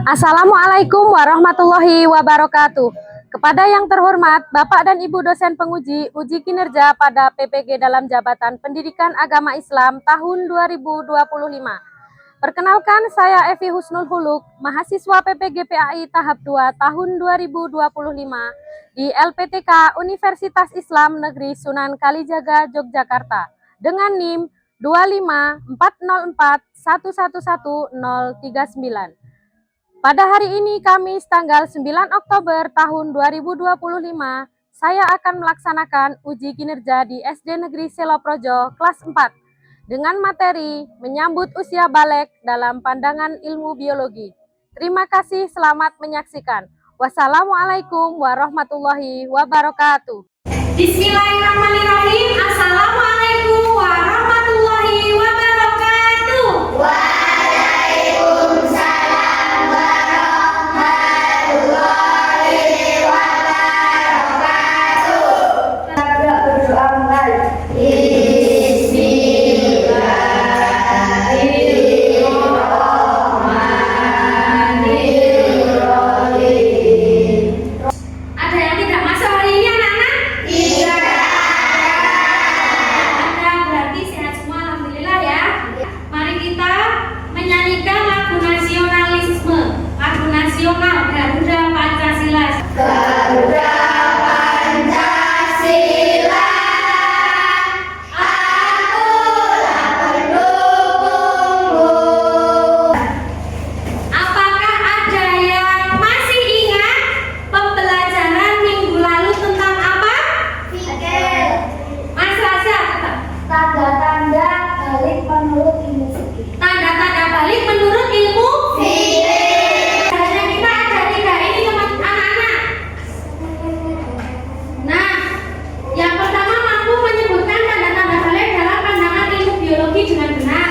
Assalamualaikum warahmatullahi wabarakatuh. Kepada yang terhormat Bapak dan Ibu dosen penguji uji kinerja pada PPG dalam Jabatan Pendidikan Agama Islam tahun 2025. Perkenalkan, saya Evi Husnul Huluk, mahasiswa PPG PAI tahap 2 tahun 2025 di LPTK Universitas Islam Negeri Sunan Kalijaga, Yogyakarta dengan NIM 25404111039. Pada hari ini, Kamis tanggal 9 Oktober tahun 2025, saya akan melaksanakan uji kinerja di SD Negeri Seloprojo kelas 4 dengan materi menyambut usia balik dalam pandangan ilmu biologi. Terima kasih, selamat menyaksikan. Wassalamualaikum warahmatullahi wabarakatuh. Bismillahirrahmanirrahim. Assalamualaikum warahmatullahi wabarakatuh. Waalaikumsalam warahmatullahi wabarakatuh. Kita berdoa mulai. Ada yang tidak masuk hari ini, anak-anak? Tidak ada, berarti sehat semua, alhamdulillah ya. Mari kita menyanyikan lagu nasionalisme, lagu nasional Garuda Pancasila. Garuda Pancasila, akulah pendukungmu. Apakah ada yang masih ingat pembelajaran minggu lalu tentang apa? Fikih. Mas Raza, tanda-tanda balik menurut ilmu fikih. Tanda-tanda balik menurut ilmu fikih. Hanya kita ada 3 ini, teman anak-anak. Nah, yang pertama mampu menyebutkan tanda-tanda balik dalam pandangan ilmu biologi dengan benar.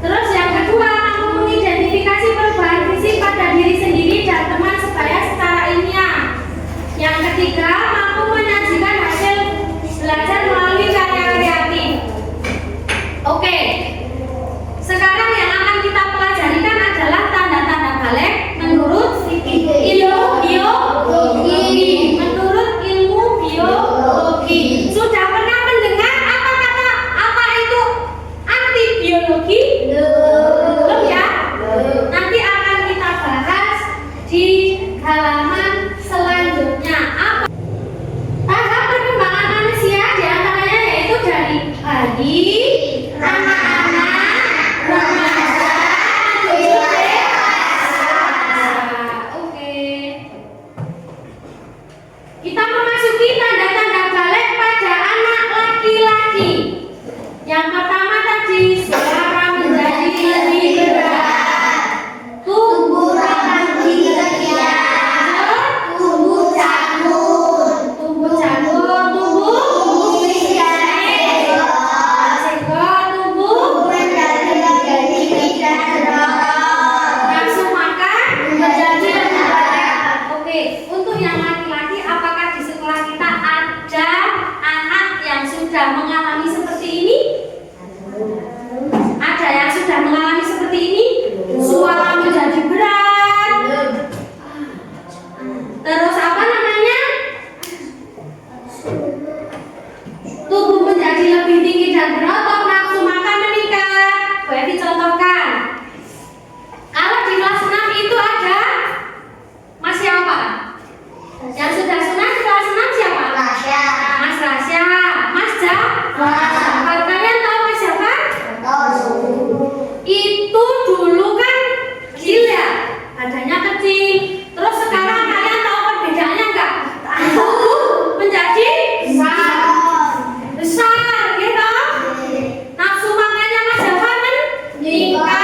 Terus yang kedua, mampu mengidentifikasi perubahan fisik pada diri sendiri dan teman sebaya secara ilmiah. Yang ketiga, mampu menyajikan hasil belajar melalui karya kreatif. Oke, sekarang yang akan kita pelajarikan adalah tanda-tanda balik menurut ilmu biologi. Menurut ilmu biologi, sudah pernah mendengar apa itu anti biologi? Belum ya? Nanti akan kita bahas di halaman selanjutnya. Tahap perkembangan manusia diantaranya yaitu dari bayi, anak-anak, remaja, dewasa. Oke. Kita memasuki tanda-tanda balik pada anak laki-laki. Yang pertama tadi, suara menjadi lebih berat, tumbuh rambut legian, tumbuh janggut, tumbuh senggol, tumbuh menjadi tidak berotot, nafsu makan menjadi lebih banyak. Oke, untuk yang laki-laki, apakah di sekolah kita ada anak yang sudah mengalami seperti ini? Ada yang sudah mengalami seperti ini? Suara menjadi berat. Terus apa namanya? Tubuh menjadi lebih tinggi dan berotot, nafsu makan meningkat. Boleh dicontohkan. Kalau di kelas 6 itu ada Mas siapa? Yang sudah sunat di kelas 6 siapa? Mas Rasya, Mas Jafar. Kalian tahu Mas Jafar? Itu dulu kan kecil ya, badannya kecil. Terus sekarang kalian tahu perbedaannya enggak? Tubuh menjadi besar, gitu. Nafsu makannya Mas Jafar meningkat.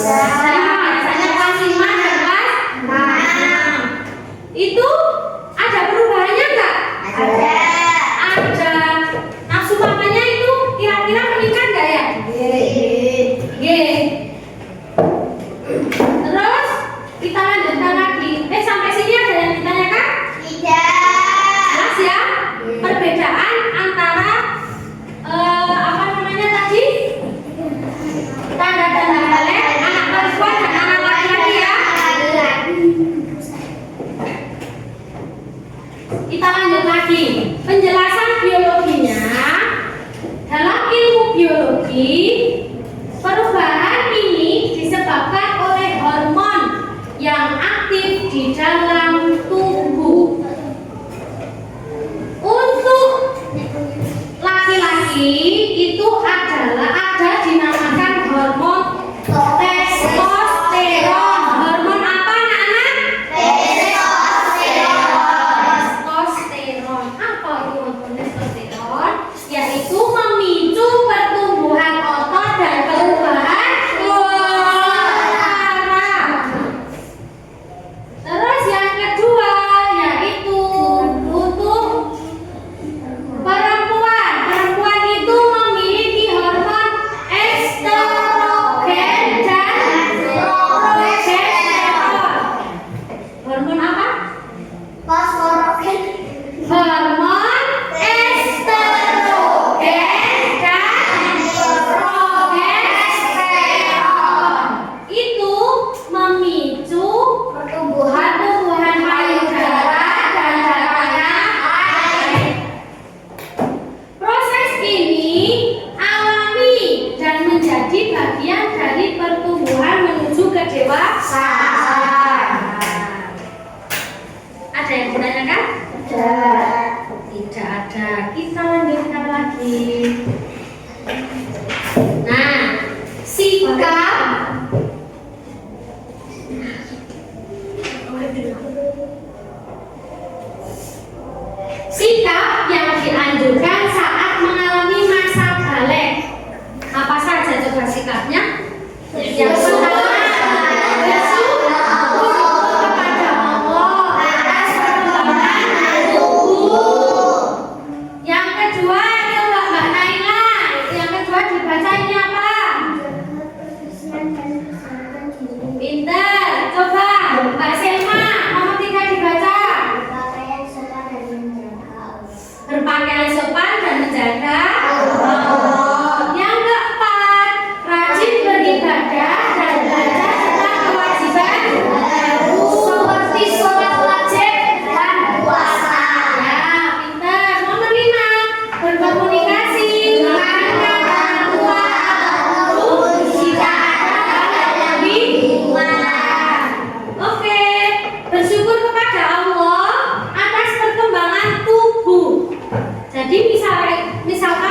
Biasanya kelas 5 dan kelas 6. Itu ada perubahannya enggak? Ada. Nafsu makannya itu kira-kira meningkat enggak ya? G. Terus kita lanjutkan lagi. Sampai sini ada yang ditanyakan? Jelas ya? Perbedaan antara apa namanya tadi? Tanda-tanda balik anak perempuan dan anak laki-laki ya. Kita lanjut lagi. Penjelasan biologinya. Dalam ilmu biologi, perubahan ini disebabkan oleh hormon yang aktif di dalam tubuh. Untuk laki-laki itu ada dinamakan hormon testosteron. Hormon apa anak-anak? Testosteron. Apa itu hormon testosteron? Yaitu memicu pertumbuhan otot dan perubahan warna. Terus yang kedua yaitu untuk perempuan. Perempuan itu memiliki hormon estrogen dan progesteron. Hormon apa? Hormon estrogen dan progesteron itu memicu pertumbuhan payudara dan jalannya air. Proses ini alami dan menjadi bagian dari pertumbuhan menuju ke dewasaan. Ada yang ditanyakan? Tidak ada. Kita lanjutkan lagi. Nah, sikap yang dianjurkan saat mengalami masa balik. Apa saja coba sikapnya? Yang pertama, bersyukur kepada Allah atas perkembangan tubuh. Yang kedua, coba Mbak Naila. Yang kedua dibacanya apa? Pintar. Coba Mbak Selma, nomor 3 dibaca. Berpakaian sopan dan menjaga Allah. Yang keempat, rajin beribadah dan belajar tentang kewajiban baru seperti sholat wajib dan puasa. Ya, pintar. Nomor 5, berkomunikasi dengan orang tua atau guru jika ada hal yang bingungan. Oke, bersyukur kepada Allah atas perkembangan tubuh. Jadi misalkan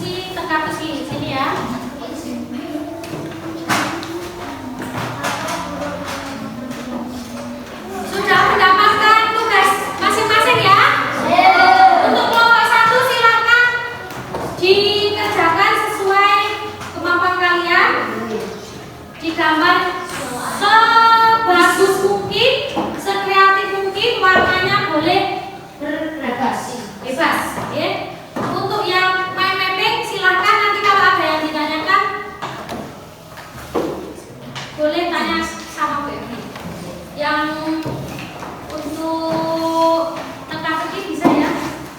isi teka-teki sini ya. Sudah mendapatkan tugas masing-masing ya? Untuk kelompok 1 silakan dikerjakan sesuai kemampuan kalian. Digambar sebagus mungkin, sekreatif mungkin, warnanya boleh bebas, ya. Untuk yang main mapping silahkan nanti kalau ada yang ditanyakan boleh tanya sama Bu Evi. Yang untuk teka-teki bisa ya,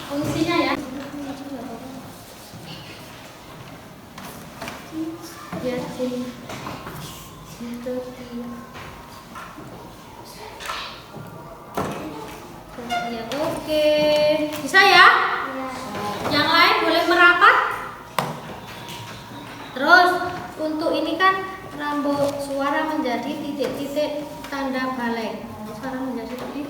fungsinya ya. Ya, sini. Ya, oke. Bisa ya? Yang lain boleh merapat. Terus untuk ini kan rambut suara menjadi titik-titik tanda balik. Suara menjadi titik.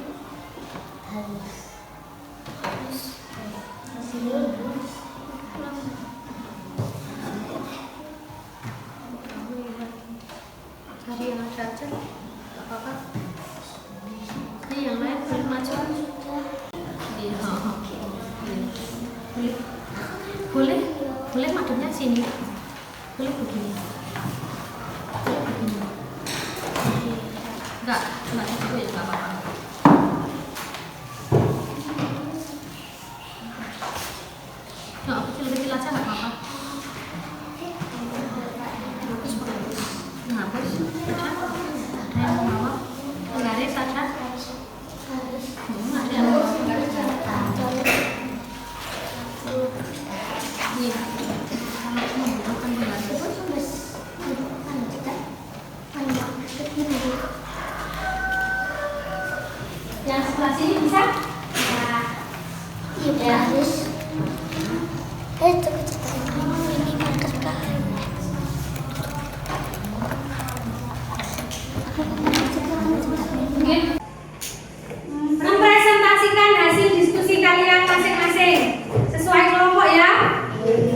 Cari yang ada aja, gak apa-apa. Ini yang lain boleh maju. Boleh mademnya sini. Boleh begini. Enggak itu ya enggak apa-apa. Nah, kecil-kecil aja enggak apa-apa. Bagus. Ada yang mau garis saja. Ada yang mau garis saja. Iya. Kalau membutuhkan penggaris. Yang sebelah sini bisa? Iya, harus. Itu ini marker kayu. Mungkin mempresentasikan hasil diskusi kalian masing-masing sesuai kelompok ya.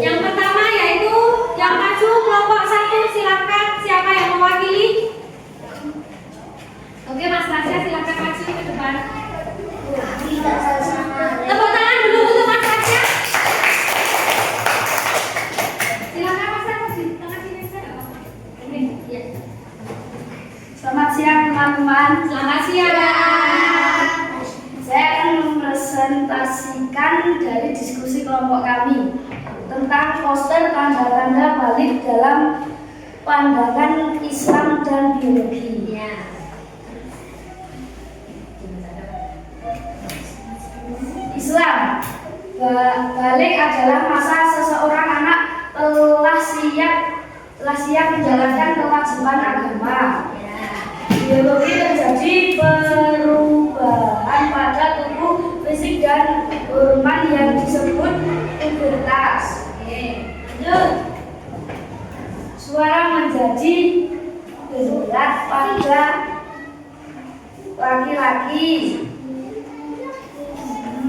Yang pertama yaitu yang maju kelompok 1, silakan siapa yang mewakili? Oke, Mas Rasya silakan maju ke depan. Tepuk tangan dulu untuk Mas Rasya. Silakan Mas Rasya di tengah sini saja. Oke, iya. Selamat siang teman-teman. Selamat siang. Saya akan mempresentasikan dari diskusi kelompok kami tentang poster tanda-tanda balik dalam pandangan Islam dan biologi. Islam, balik adalah masa seseorang anak telah siap menjalankan kewajiban agama. Biologi terjadi perubahan pada tubuh fisik dan hormon yang disebut pubertas. Lanjut. Suara menjadi berat pada laki-laki.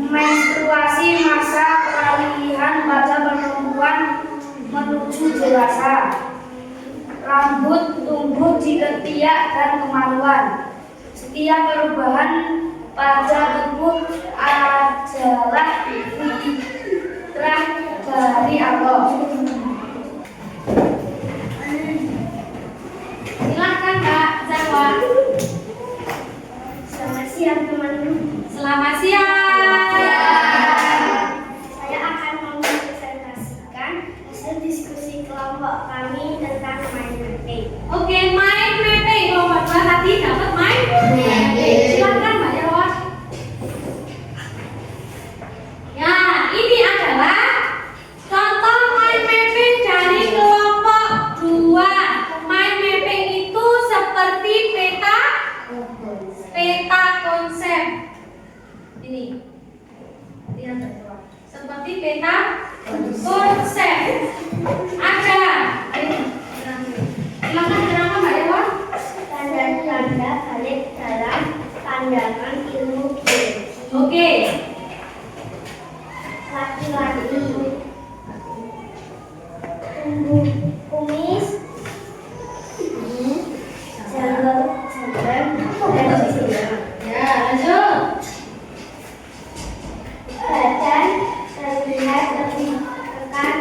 Menstruasi masa peralihan pada perempuan menuju dewasa. Rambut tumbuh di ketiak dan kemaluan. Setiap perubahan pada tubuh adalah fitrah dari Allah. Silakan Kak Zakwa. Selamat siang teman-teman. Selamat siang. Saya akan mempresentasikan hasil diskusi kelompok kami tentang mind mapping. Oke, mind mapping. Kelompok 2 tadi dapat mind mapping. Silakan Mbak Yawat. Ya, ini adalah contoh mind mapping dari kelompok 2. Mind mapping itu seperti peta konsep. Ini lihat seperti peta konsep. Ada. Silakan terangkan Mbak Ewa. Tanda-tanda balik dalam kumis, Ya, lanjut. badan terlihat lebih pekan.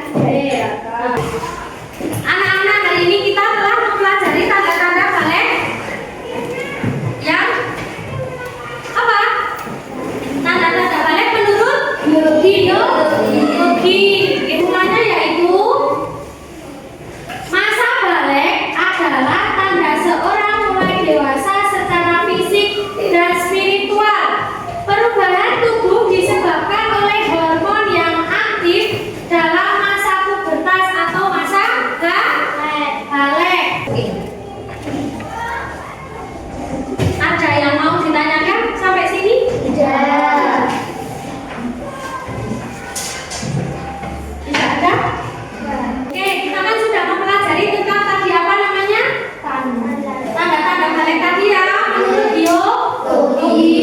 Anak-anak, hari ini kita telah mempelajari tanda-tanda balik yang apa? Tanda-tanda balik menurut biologi. Hitungannya yaitu masa balik adalah tanda seorang mulai dewasa secara fisik dan spiritual. Perubahan tubuh disebabkan oleh hormon yang aktif dalam masa pubertas atau masa balik. Ada yang mau ditanyakan sampai sini? Tidak. Tidak ada? Oke, kita kan sudah mempelajari tentang tadi apa namanya? Tanda-tanda balik tadi ya, menurut biologi.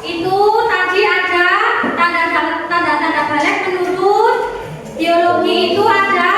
Itu tadi ada tanda-tanda balik menurut biologi itu ada